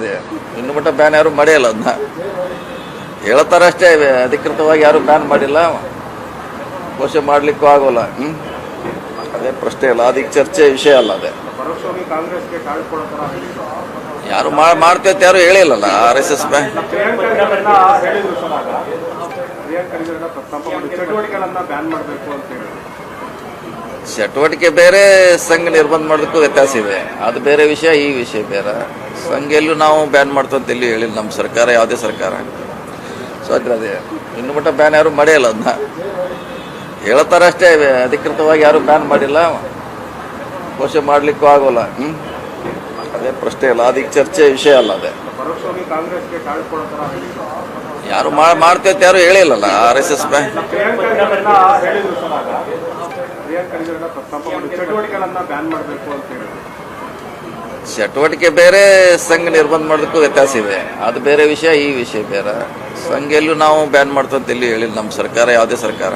ಅದೇ ಇನ್ನು ಮಟ್ಟ ಬ್ಯಾನ್ ಯಾರು ಮಾಡಿಲ್ಲ, ಅದನ್ನ ಹೇಳ್ತಾರೆ ಅಷ್ಟೇ. ಅಧಿಕೃತವಾಗಿ ಯಾರು ಬ್ಯಾನ್ ಮಾಡಿಲ್ಲ, ಘೋಷಣೆ ಮಾಡ್ಲಿಕ್ಕೂ ಆಗೋಲ್ಲ. ಅದೇ ಪ್ರಶ್ನೆ ಇಲ್ಲ, ಅದಕ್ಕೆ ಚರ್ಚೆ ವಿಷಯ ಅಲ್ಲ. ಅದೇ ಯಾರು ಮಾಡ್ತೇವೆ ಯಾರು ಹೇಳಿಲ್ಲಲ್ಲ. RSS ಬ್ಯಾನ್ ಚಟುವಟಿಕೆ ಬೇರೆ, ಸಂಘ ನಿರ್ಬಂಧ ಮಾಡೋದಕ್ಕೂ ವ್ಯತ್ಯಾಸ ಇದೆ. ಅದು ಬೇರೆ ವಿಷಯ, ಈ ವಿಷಯ ಬೇರೆ. ಸಂಘ ಎಲ್ಲೂ ನಾವು ಬ್ಯಾನ್ ಮಾಡ್ತಂತ ಎಲ್ಲಿ ಹೇಳಿಲ್ಲ ನಮ್ಮ ಸರ್ಕಾರ, ಯಾವುದೇ ಸರ್ಕಾರ. ಸೊ ಅದೇ ಇನ್ನು ಮಟ್ಟ ಬ್ಯಾನ್ ಯಾರು ಮಾಡಿಲ್ಲ, ಅದನ್ನ ಹೇಳ್ತಾರೆ ಅಷ್ಟೇ. ಅಧಿಕೃತವಾಗಿ ಯಾರು ಬ್ಯಾನ್ ಮಾಡಿಲ್ಲ, ಘೋಷಣೆ ಮಾಡ್ಲಿಕ್ಕೂ ಆಗೋಲ್ಲ. ಅದೇ ಪ್ರಶ್ನೆ ಇಲ್ಲ, ಅದಕ್ಕೆ ಚರ್ಚೆ ವಿಷಯ ಅಲ್ಲ. ಅದೇ ಯಾರು ಮಾಡ್ತೇವೆ ಯಾರು ಹೇಳಿಲ್ಲಲ್ಲ. RSS ಬ್ಯಾನ್ ಚಟುವಟಿಕೆ ಬೇರೆ, ಸಂಘ ನಿರ್ಬಂಧ ಮಾಡೋದಕ್ಕೂ ವ್ಯತ್ಯಾಸ ಇದೆ. ಅದು ಬೇರೆ ವಿಷಯ, ಈ ವಿಷಯ ಬೇರೆ. ಸಂಘ ಎಲ್ಲೂ ನಾವು ಬ್ಯಾನ್ ಮಾಡ್ತಂತ ಎಲ್ಲಿ ಹೇಳಿಲ್ಲ ನಮ್ಮ ಸರ್ಕಾರ, ಯಾವುದೇ ಸರ್ಕಾರ.